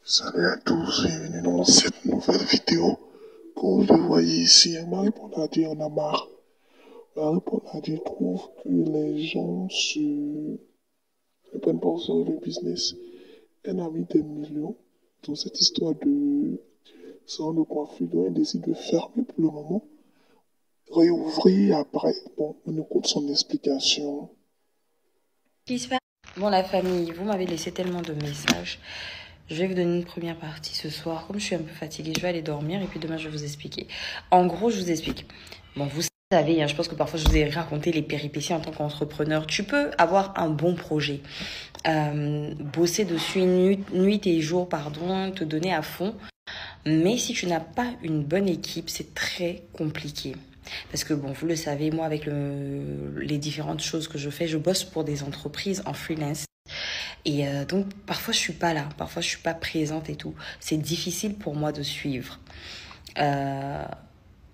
Salut à tous, bienvenue dans cette nouvelle vidéo. Comme vous le voyez ici, Marie-Paul a dit on a marre. Marie-Paul a dit trouve que les gens ne prennent pas au sérieux le business. Elle a mis des millions dans cette histoire de salon de coiffure, donc elle décide de fermer pour le moment. Réouvrir après. Bon, on écoute son explication. Bon, la famille, vous m'avez laissé tellement de messages. Je vais vous donner une première partie ce soir. Comme je suis un peu fatiguée, je vais aller dormir et puis demain, je vais vous expliquer. En gros, je vous explique. Bon, vous savez, je pense que parfois, je vous ai raconté les péripéties en tant qu'entrepreneur. Tu peux avoir un bon projet, bosser dessus nuit et jour, pardon, te donner à fond. Mais si tu n'as pas une bonne équipe, c'est très compliqué. Parce que, bon, vous le savez, moi, avec les différentes choses que je fais, je bosse pour des entreprises en freelance. Et donc, parfois, je suis pas là. Parfois, je suis pas présente et tout. C'est difficile pour moi de suivre.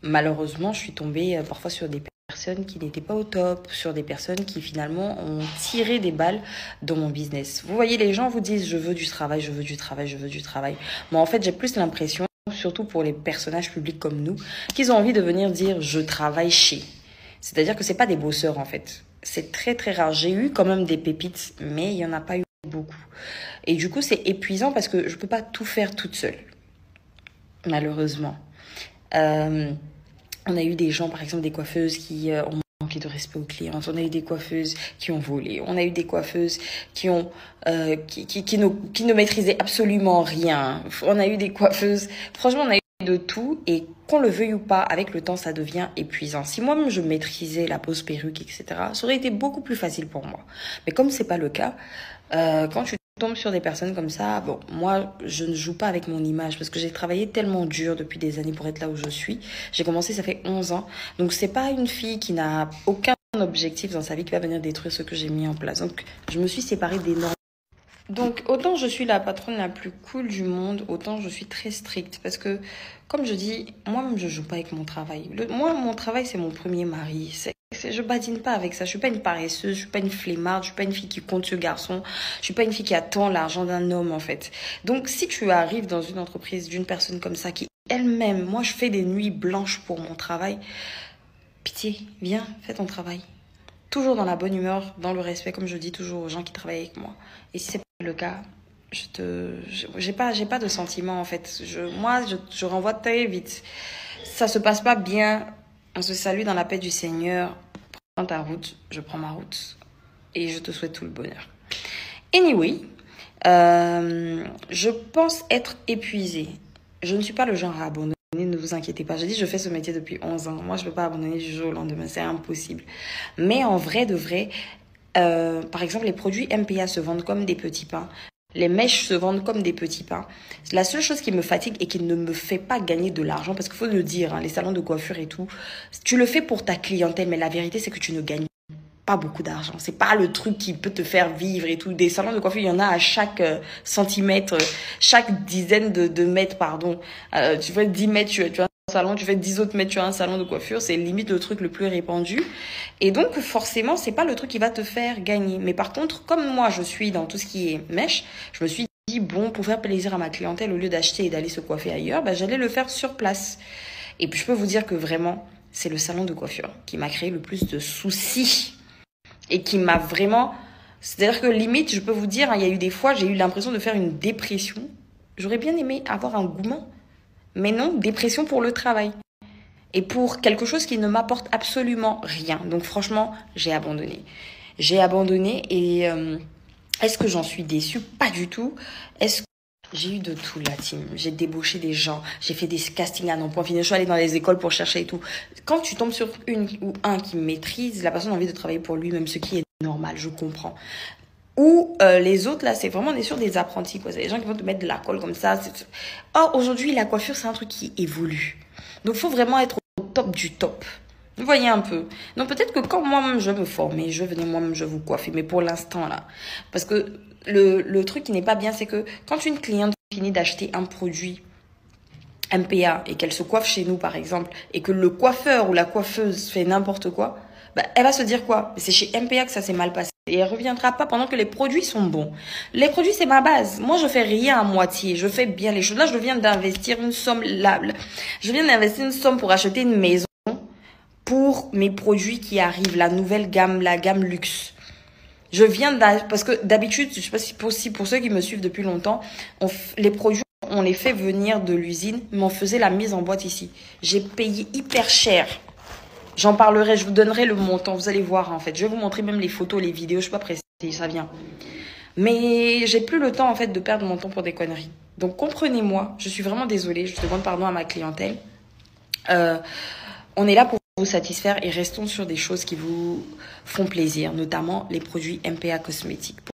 Malheureusement, je suis tombée parfois sur des personnes qui n'étaient pas au top, sur des personnes qui finalement ont tiré des balles dans mon business. Vous voyez, les gens vous disent je veux du travail, je veux du travail, je veux du travail. Mais en fait, j'ai plus l'impression, surtout pour les personnages publics comme nous, qu'ils ont envie de venir dire je travaille chez. C'est-à-dire que c'est pas des bosseurs en fait. C'est très très rare. J'ai eu quand même des pépites, mais il y en a pas eu beaucoup. Et du coup, c'est épuisant parce que je peux pas tout faire toute seule, malheureusement. On a eu des gens, par exemple des coiffeuses qui ont manqué de respect aux clients. On a eu des coiffeuses qui ont volé. On a eu des coiffeuses qui ne maîtrisaient absolument rien. On a eu des coiffeuses... Franchement, on a eu de tout. Et qu'on le veuille ou pas, avec le temps, ça devient épuisant. Si moi-même, je maîtrisais la pose perruque, etc., ça aurait été beaucoup plus facile pour moi. Mais comme c'est pas le cas, quand tu tombe sur des personnes comme ça, bon, moi, je ne joue pas avec mon image parce que j'ai travaillé tellement dur depuis des années pour être là où je suis. J'ai commencé, ça fait 11 ans. Donc, c'est pas une fille qui n'a aucun objectif dans sa vie qui va venir détruire ce que j'ai mis en place. Donc, je me suis séparée d'énormément. Donc, autant je suis la patronne la plus cool du monde, autant je suis très stricte. Parce que, comme je dis, moi-même, je joue pas avec mon travail. Moi, mon travail, c'est mon premier mari. Je badine pas avec ça. Je suis pas une paresseuse, je suis pas une flemmarde, je suis pas une fille qui compte sur garçon. Je suis pas une fille qui attend l'argent d'un homme, en fait. Donc, si tu arrives dans une entreprise d'une personne comme ça qui, elle-même, moi, je fais des nuits blanches pour mon travail. Pitié, viens, fais ton travail. Toujours dans la bonne humeur, dans le respect, comme je dis toujours aux gens qui travaillent avec moi. Et si c'est pas le cas, j'ai pas de sentiments en fait. Je renvoie très vite. Ça se passe pas bien. On se salue dans la paix du Seigneur. Prends ta route, je prends ma route. Et je te souhaite tout le bonheur. Anyway, je pense être épuisée. Je ne suis pas le genre à abandonner. Ne vous inquiétez pas. J'ai dit, je fais ce métier depuis 11 ans. Moi, je ne peux pas abandonner du jour au lendemain. C'est impossible. Mais en vrai de vrai, par exemple, les produits MPA se vendent comme des petits pains. Les mèches se vendent comme des petits pains. La seule chose qui me fatigue et qui ne me fait pas gagner de l'argent, parce qu'il faut le dire, hein, les salons de coiffure et tout, tu le fais pour ta clientèle, mais la vérité, c'est que tu ne gagnes pas beaucoup d'argent. C'est pas le truc qui peut te faire vivre et tout. Des salons de coiffure, il y en a à chaque centimètre, chaque dizaine de mètres, pardon. Tu fais 10 mètres, tu as un salon, tu fais 10 autres mètres, tu as un salon de coiffure. C'est limite le truc le plus répandu. Et donc, forcément, c'est pas le truc qui va te faire gagner. Mais par contre, comme moi, je suis dans tout ce qui est mèche, je me suis dit, bon, pour faire plaisir à ma clientèle, au lieu d'acheter et d'aller se coiffer ailleurs, bah, j'allais le faire sur place. Et puis, je peux vous dire que vraiment, c'est le salon de coiffure qui m'a créé le plus de soucis. Et qui m'a vraiment... C'est-à-dire que limite, je peux vous dire, hein, il y a eu des fois, j'ai eu l'impression de faire une dépression. J'aurais bien aimé avoir un gourmand. Mais non, dépression pour le travail. Et pour quelque chose qui ne m'apporte absolument rien. Donc franchement, j'ai abandonné. J'ai abandonné et est-ce que j'en suis déçue? Pas du tout. Est-ce que j'ai eu de tout, la team. J'ai débauché des gens. J'ai fait des castings à non point fini. Je suis allée dans les écoles pour chercher et tout. Quand tu tombes sur une ou un qui maîtrise, la personne a envie de travailler pour lui, même ce qui est normal, je comprends. Ou les autres, là, c'est vraiment des apprentis, quoi. C'est des gens qui vont te mettre de la colle comme ça. Or, aujourd'hui, la coiffure, c'est un truc qui évolue. Donc, il faut vraiment être au top du top. Vous voyez un peu. Donc, peut-être que quand moi-même, je vais me former, je vais venir moi-même, je vais vous coiffer. Mais pour l'instant, là. Parce que le truc qui n'est pas bien, c'est que quand une cliente finit d'acheter un produit MPA et qu'elle se coiffe chez nous, par exemple, et que le coiffeur ou la coiffeuse fait n'importe quoi, bah, elle va se dire quoi? C'est chez MPA que ça s'est mal passé. Et elle reviendra pas pendant que les produits sont bons. Les produits, c'est ma base. Moi, je fais rien à moitié. Je fais bien les choses. Là, je viens d'investir une somme je viens d'investir une somme pour acheter une maison pour mes produits qui arrivent, la nouvelle gamme, la gamme luxe. Je viens parce que d'habitude, je sais pas si pour ceux qui me suivent depuis longtemps, les produits, on les fait venir de l'usine, mais on faisait la mise en boîte ici. J'ai payé hyper cher. J'en parlerai, je vous donnerai le montant, vous allez voir en fait. Je vais vous montrer même les photos, les vidéos, je suis pas pressée, ça vient. Mais j'ai plus le temps en fait de perdre mon temps pour des conneries. Donc comprenez-moi, je suis vraiment désolée, je demande pardon à ma clientèle. On est là pour vous satisfaire et restons sur des choses qui vous font plaisir, notamment les produits MPA cosmétiques.